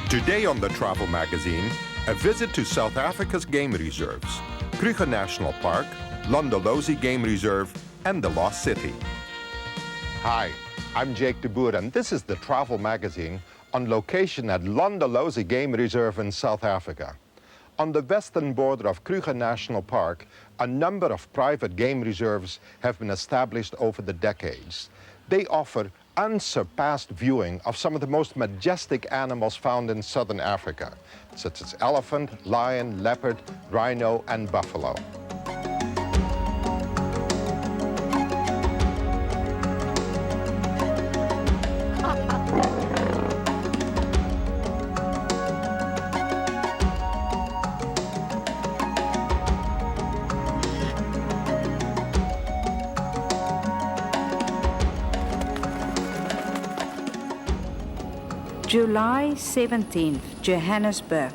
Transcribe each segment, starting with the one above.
Today on the Travel Magazine, a visit to South Africa's game reserves, Kruger National Park, Londlosi Game Reserve, and the Lost City. Hi, I'm Jake de Boer, and this is the Travel Magazine on location at Londlosi Game Reserve in South Africa. On the western border of Kruger National Park, a number of private game reserves have been established over the decades. They offer unsurpassed viewing of some of the most majestic animals found in southern Africa, such as elephant, lion, leopard, rhino, and buffalo. July 17th, Johannesburg.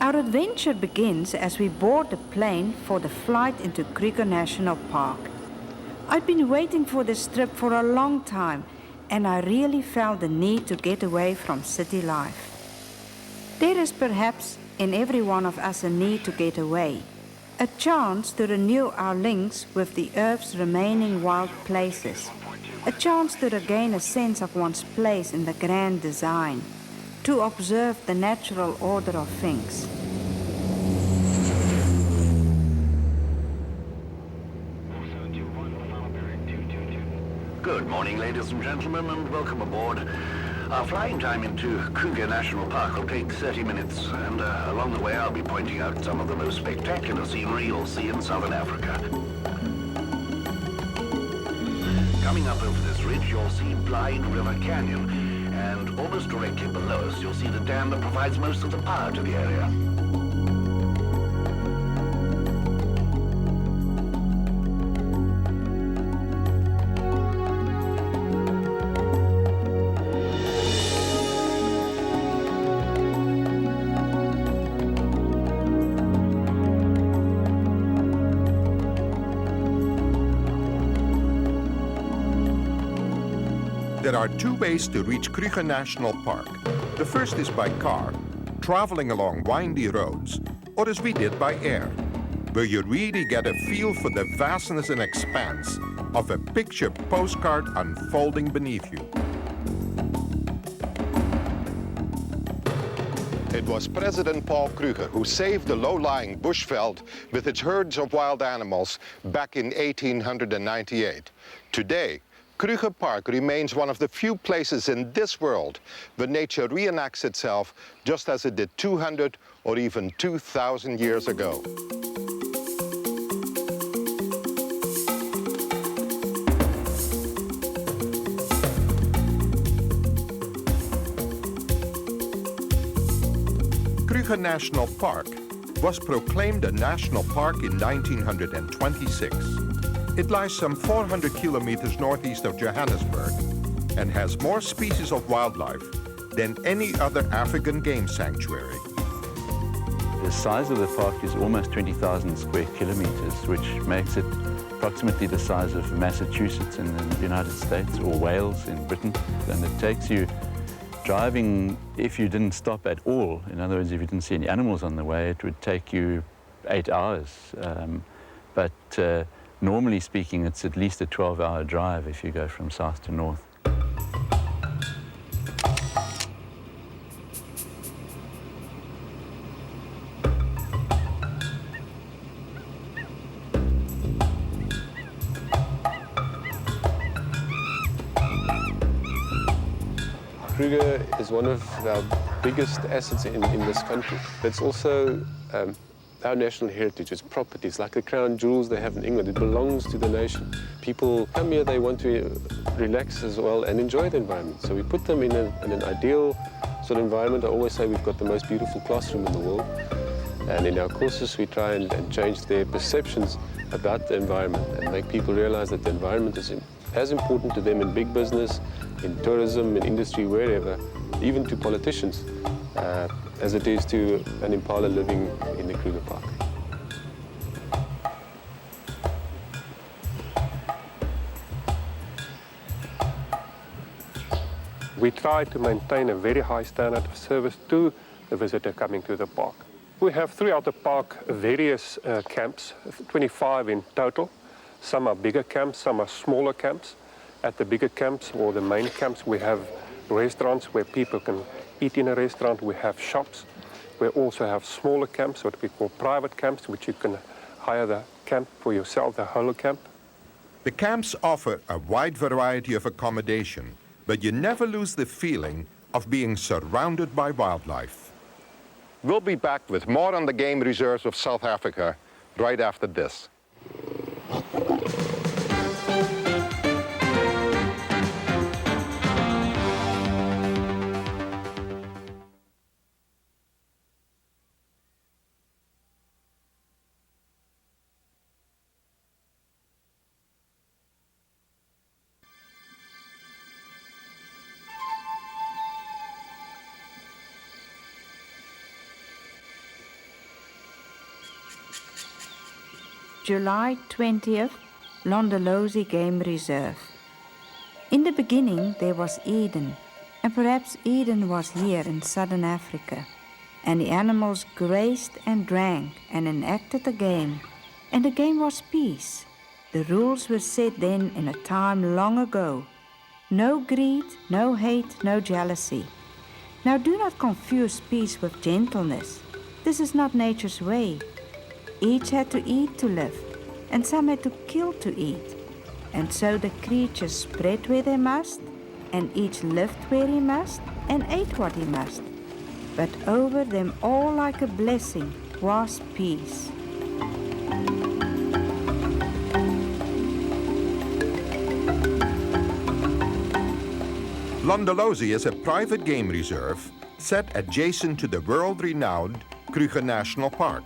Our adventure begins as we board the plane for the flight into Kruger National Park. I'd been waiting for this trip for a long time, and I really felt the need to get away from city life. There is perhaps in every one of us a need to get away, a chance to renew our links with the Earth's remaining wild places, a chance to regain a sense of one's place in the grand design, to observe the natural order of things. Good morning, ladies and gentlemen, and welcome aboard. Our flying time into Kruger National Park will take 30 minutes, and along the way I'll be pointing out some of the most spectacular scenery you'll see in southern Africa. Coming up over this ridge, you'll see Blind River Canyon, and almost directly below us, you'll see the dam that provides most of the power to the area. There are two ways to reach Kruger National Park. The first is by car, traveling along windy roads, or as we did by air, where you really get a feel for the vastness and expanse of a picture postcard unfolding beneath you. It was President Paul Kruger who saved the low-lying bushveld with its herds of wild animals back in 1898. Today, Kruger Park remains one of the few places in this world where nature reenacts itself just as it did 200 or even 2,000 years ago. Kruger National Park was proclaimed a national park in 1926. It lies some 400 kilometers northeast of Johannesburg and has more species of wildlife than any other African game sanctuary. The size of the park is almost 20,000 square kilometers, which makes it approximately the size of Massachusetts in the United States or Wales in Britain. And it takes you driving, if you didn't stop at all, in other words, if you didn't see any animals on the way, it would take you 8 hours. Normally speaking, it's at least a 12-hour drive if you go from south to north. Kruger is one of our biggest assets in this country. It's also our national heritage. It's properties like the crown jewels they have in England. It belongs to the nation. People come here, they want to relax as well and enjoy the environment. So we put them in an ideal sort of environment. I always say we've got the most beautiful classroom in the world. And in our courses, we try and change their perceptions about the environment and make people realize that the environment is as important to them in big business, in tourism, in industry, wherever, even to politicians, as it is to an impala living in the Kruger Park. We try to maintain a very high standard of service to the visitor coming to the park. We have throughout the park various camps, 25 in total. Some are bigger camps, some are smaller camps. At the bigger camps or the main camps, we have restaurants where people can eat in a restaurant. We have shops. We also have smaller camps, what we call private camps, which you can hire the camp for yourself, the whole camp. The camps offer a wide variety of accommodation, but you never lose the feeling of being surrounded by wildlife. We'll be back with more on the game reserves of South Africa right after this. July 20th, Londlosi Game Reserve. In the beginning there was Eden, and perhaps Eden was here in southern Africa, and the animals grazed and drank and enacted the game, and the game was peace. The rules were set then in a time long ago. No greed, no hate, no jealousy. Now do not confuse peace with gentleness. This is not nature's way. Each had to eat to live, and some had to kill to eat. And so the creatures spread where they must, and each lived where he must, and ate what he must. But over them all like a blessing was peace. Londlosi is a private game reserve set adjacent to the world-renowned Kruger National Park.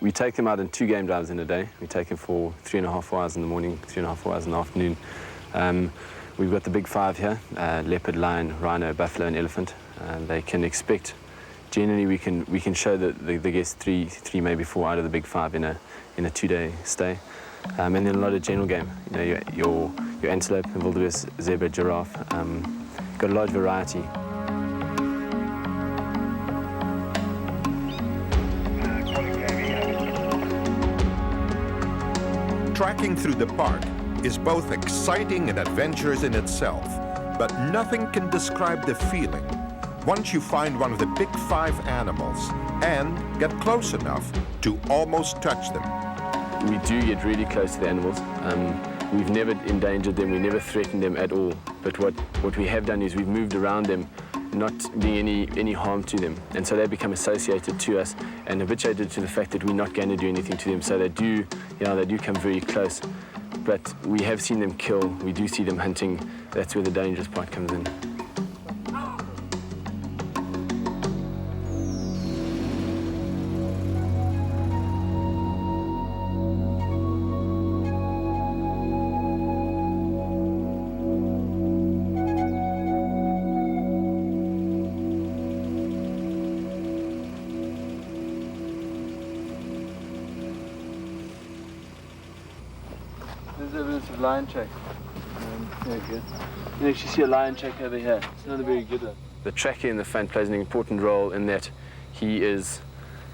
We take them out in 2 game drives in a day. We take them for 3.5 hours in the morning, 3.5 hours in the afternoon. We've got the big 5 here, leopard, lion, rhino, buffalo and elephant. They can expect, generally we can show the guests 3, maybe 4 out of the big 5 in a 2-day stay. And then a lot of general game, you know, your antelope, wildebeest, zebra, giraffe, got a large variety. Tracking through the park is both exciting and adventurous in itself, but nothing can describe the feeling once you find one of the big 5 animals and get close enough to almost touch them. We do get really close to the animals. We've never endangered them, we never threatened them at all. But what we have done is we've moved around them, not being any harm to them. And so they become associated to us and habituated to the fact that we're not going to do anything to them. So they do come very close. But we have seen them kill, we do see them hunting. That's where the dangerous part comes in. There's evidence of lion track. Very good. You actually see a lion track over here. It's not a very good one. The tracker in the front plays an important role in that he's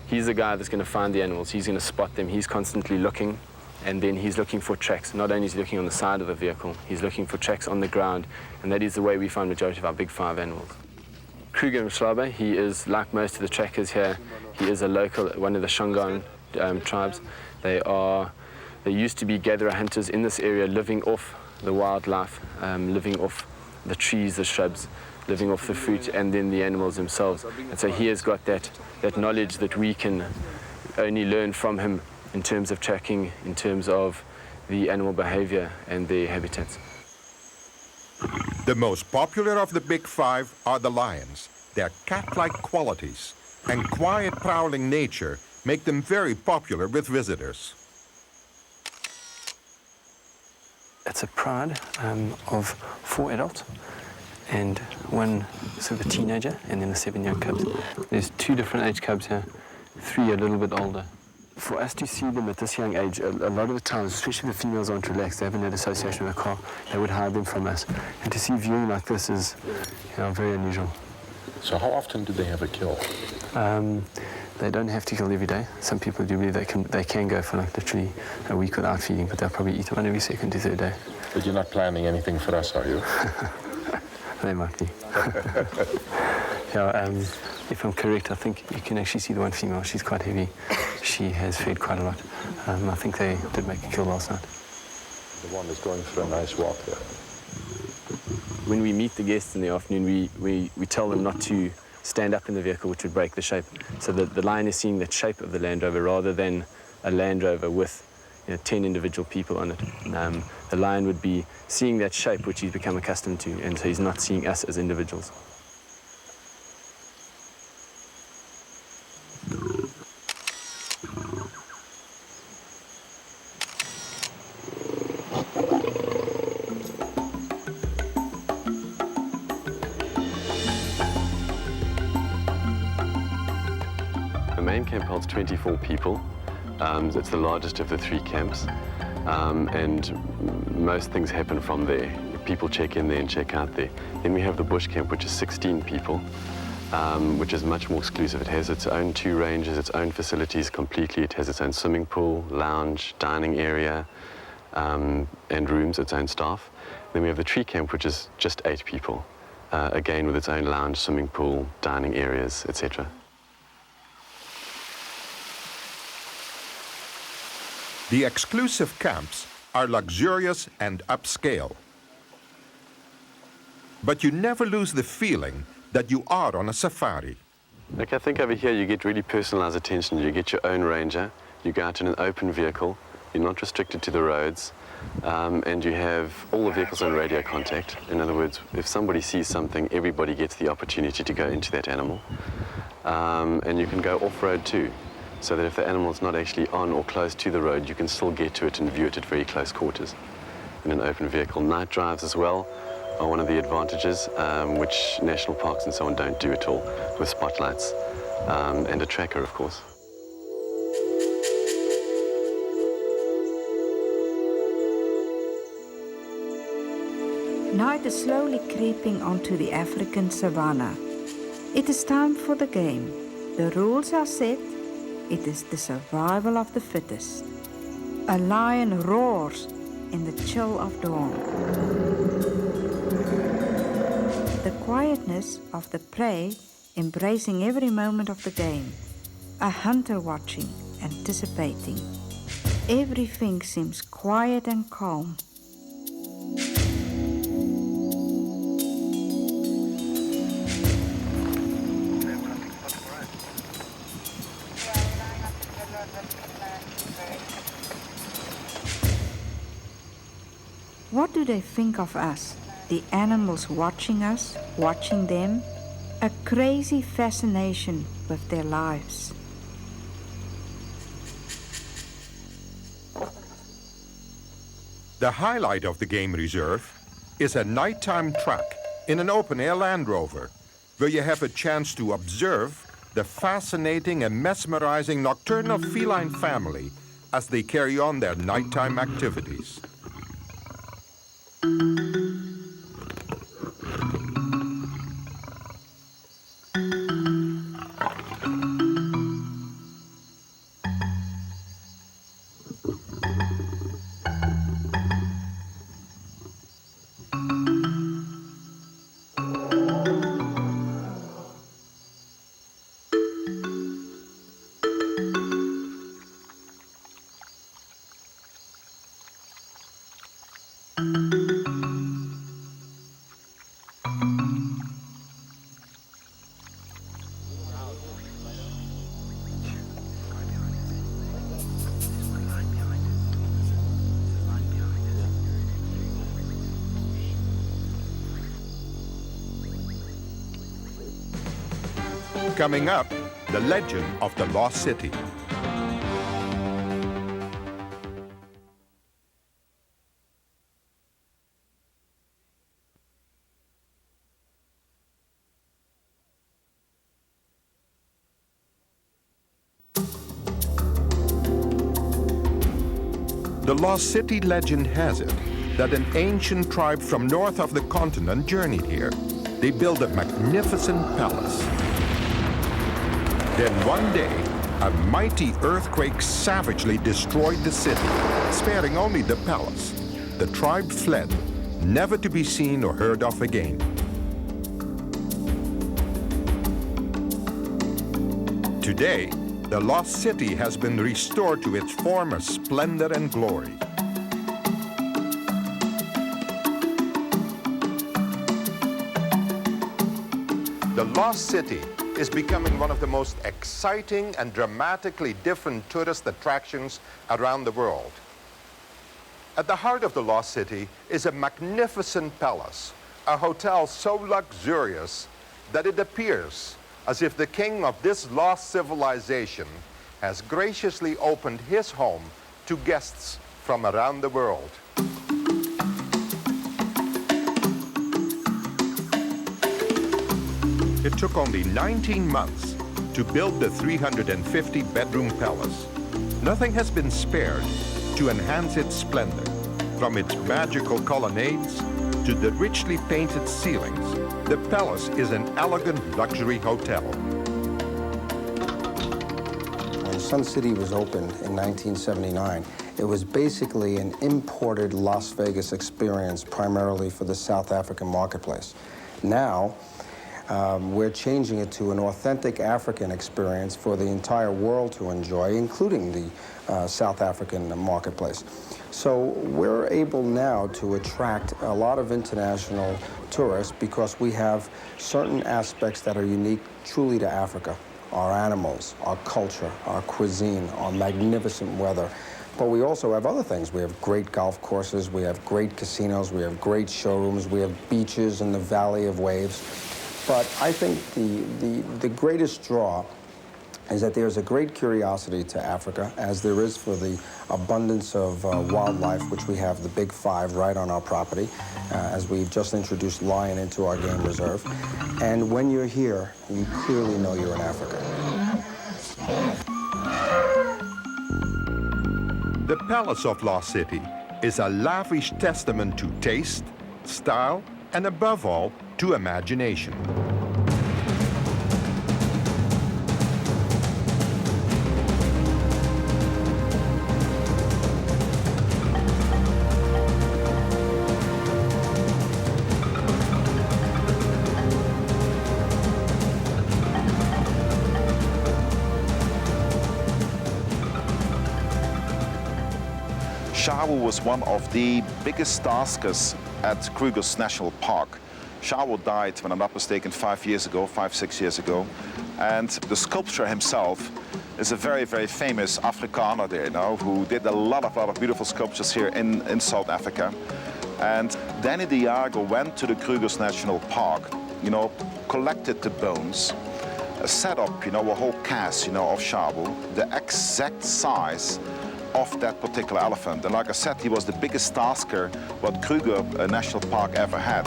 the guy that's going to find the animals. He's going to spot them. He's constantly looking, and then he's looking for tracks. Not only is he looking on the side of the vehicle, he's looking for tracks on the ground, and that is the way we find the majority of our big 5 animals. Kruger Mhlaba, he is, like most of the trackers here, he is a local, one of the Shangaan tribes. They used to be gatherer hunters in this area, living off the wildlife, living off the trees, the shrubs, living off the fruit, and then the animals themselves. And so he has got that knowledge that we can only learn from him in terms of tracking, in terms of the animal behavior and their habitats. The most popular of the big 5 are the lions. Their cat-like qualities and quiet prowling nature make them very popular with visitors. It's a pride of 4 adults and 1 sort of a teenager, and then the 7 young cubs. There's 2 different age cubs here, 3 a little bit older. for us to see them at this young age, a lot of the times, especially the females aren't relaxed, they haven't had association with a car, they would hide them from us. And to see viewing like this is, very unusual. So how often do they have a kill? They don't have to kill every day. Some people do believe they can go for like literally a week without feeding, but they'll probably eat one every second to third day. But you're not planning anything for us, are you? They might be. If I'm correct, I think you can actually see the one female. She's quite heavy. She has fed quite a lot. I think they did make a kill last night. The one is going for a nice walk there. When we meet the guests in the afternoon, we tell them not to stand up in the vehicle, which would break the shape. So the lion is seeing the shape of the Land Rover rather than a Land Rover with 10 individual people on it. The lion would be seeing that shape, which he's become accustomed to, and so he's not seeing us as individuals. The main camp holds 24 people. It's the largest of the 3 camps, and most things happen from there. People check in there and check out there. Then we have the bush camp, which is 16 people, which is much more exclusive. It has its own 2 ranges, its own facilities completely. It has its own swimming pool, lounge, dining area, and rooms, its own staff. Then we have the tree camp, which is just 8 people, again with its own lounge, swimming pool, dining areas, etc. The exclusive camps are luxurious and upscale. But you never lose the feeling that you are on a safari. Like I think over here you get really personalized attention. You get your own ranger, you go out in an open vehicle, you're not restricted to the roads, and you have all the vehicles on radio contact. In other words, if somebody sees something, everybody gets the opportunity to go into that animal. And you can go off-road too, so that if the animal's not actually on or close to the road, you can still get to it and view it at very close quarters in an open vehicle. Night drives as well are one of the advantages, which national parks and so on don't do at all, with spotlights and a tracker, of course. Night is slowly creeping onto the African savanna. It is time for the game. The rules are set. It is the survival of the fittest. A lion roars in the chill of dawn. The quietness of the prey embracing every moment of the game. A hunter watching, anticipating. Everything seems quiet and calm. What do they think of us? The animals watching us, watching them? A crazy fascination with their lives. The highlight of the game reserve is a nighttime track in an open-air Land Rover, where you have a chance to observe the fascinating and mesmerizing nocturnal feline family as they carry on their nighttime activities. Coming up, the legend of the Lost City. The Lost City legend has it that an ancient tribe from north of the continent journeyed here. They built a magnificent palace. Then one day, a mighty earthquake savagely destroyed the city, sparing only the palace. The tribe fled, never to be seen or heard of again. Today, the lost city has been restored to its former splendor and glory. The lost city is becoming one of the most exciting and dramatically different tourist attractions around the world. At the heart of the lost city is a magnificent palace, a hotel so luxurious that it appears as if the king of this lost civilization has graciously opened his home to guests from around the world. It took only 19 months to build the 350-bedroom palace. Nothing has been spared to enhance its splendor, from its magical colonnades to the richly painted ceilings. The palace is an elegant luxury hotel. When Sun City was opened in 1979, it was basically an imported Las Vegas experience primarily for the South African marketplace. Now, we're changing it to an authentic African experience for the entire world to enjoy, including the South African marketplace. So we're able now to attract a lot of international tourists because we have certain aspects that are unique truly to Africa. Our animals, our culture, our cuisine, our magnificent weather. But we also have other things. We have great golf courses, we have great casinos, we have great showrooms, we have beaches in the Valley of Waves. But I think the greatest draw is that there's a great curiosity to Africa, as there is for the abundance of wildlife, which we have the Big Five right on our property, as we've just introduced lion into our game reserve. And when you're here, you clearly know you're in Africa. The Palace of Lost City is a lavish testament to taste, style, and above all, to imagination. Shawu was one of the biggest taskers at Kruger's National Park. Shawu died, when I'm not mistaken, 5 years ago, 5-6 years ago. And the sculptor himself is a very, very famous Afrikaner there, who did a lot of beautiful sculptures here in South Africa. And Danny de Jager went to the Kruger's National Park, collected the bones, set up, a whole cast, of Shawu, the exact size of that particular elephant. And like I said, he was the biggest tasker what Kruger National Park ever had.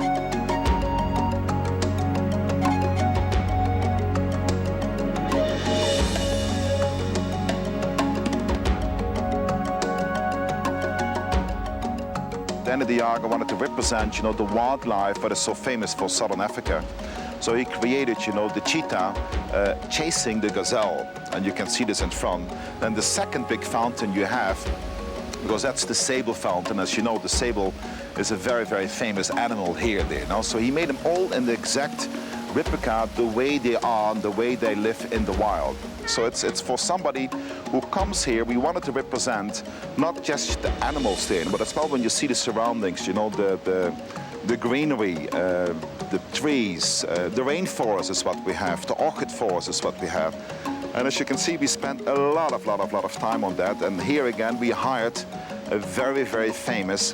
Danny de Jager wanted to represent, the wildlife that is so famous for Southern Africa. So he created, the cheetah chasing the gazelle, and you can see this in front. Then the second big fountain you have, because that's the sable fountain. As you know, the sable is a very, very famous animal here. So he made them all in the exact replica, the way they are, and the way they live in the wild. So it's for somebody who comes here. We wanted to represent not just the animals there, but as well when you see the surroundings, the greenery, the trees, the rainforest is what we have, the orchid forest is what we have. And as you can see, we spent a lot of time on that. And here again, we hired a very, very famous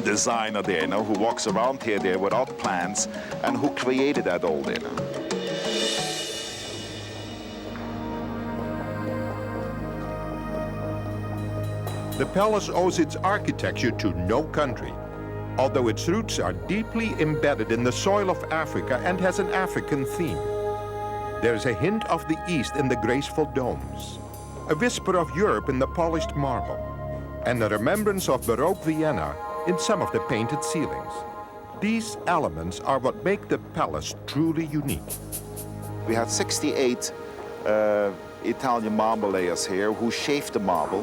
designer there, who walks around here without plans and who created that all there. The palace owes its architecture to no country, although its roots are deeply embedded in the soil of Africa and has an African theme. There is a hint of the East in the graceful domes, a whisper of Europe in the polished marble. and a remembrance of Baroque Vienna in some of the painted ceilings. These elements are what make the palace truly unique. We had 68 Italian marble layers here who shaped the marble,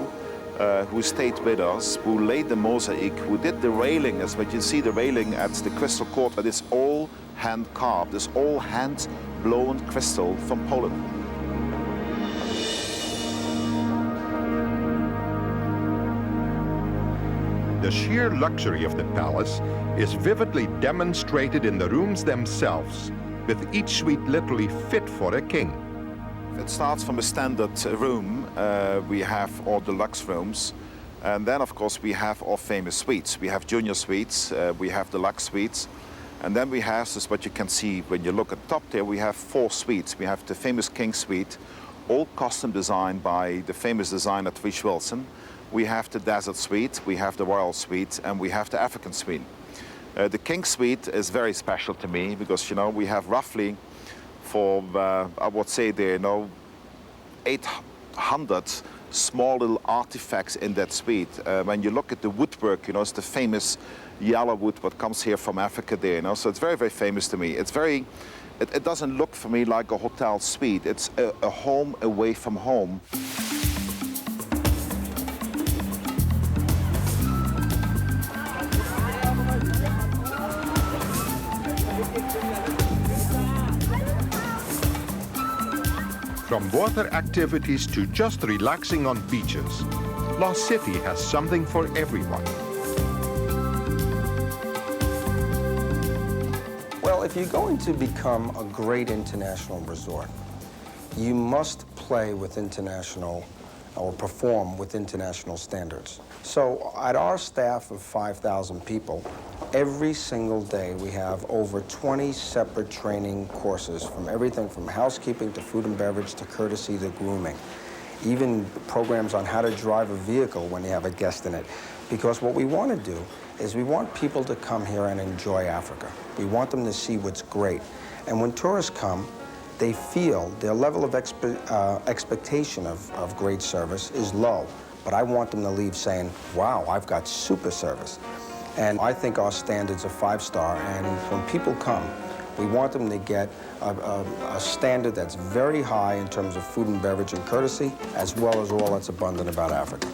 who stayed with us, who laid the mosaic, who did the railing, as what you see the railing at the Crystal Court. That is all hand carved, it's all hand blown crystal from Poland. The sheer luxury of the palace is vividly demonstrated in the rooms themselves, with each suite literally fit for a king. It starts from a standard room. We have all deluxe rooms. And then, of course, we have our famous suites. We have junior suites, we have deluxe suites. And then we have, this is what you can see when you look at the top there, we have 4 suites. We have the famous King Suite, all custom designed by the famous designer Trish Wilson. We have the Desert Suite, we have the Royal Suite, and we have the African Suite. The King Suite is very special to me because, you know, we have roughly for, I would say there, you know, 800 small little artifacts in that suite. When you look at the woodwork, you know, it's the famous yellow wood what comes here from Africa there, you know, so it's very, very famous to me. It's very, it doesn't look for me like a hotel suite. It's a home away from home. From water activities to just relaxing on beaches, Lost City has something for everyone. Well, if you're going to become a great international resort, you must play with international or perform with international standards. So at our staff of 5,000 people, every single day we have over 20 separate training courses from everything from housekeeping to food and beverage to courtesy to grooming. Even programs on how to drive a vehicle when you have a guest in it. Because what we want to do is we want people to come here and enjoy Africa. We want them to see what's great. And when tourists come, they feel their level of expectation of great service is low. But I want them to leave saying, wow, I've got super service. And I think our standards are 5-star, and when people come, we want them to get a standard that's very high in terms of food and beverage and courtesy, as well as all that's abundant about Africa.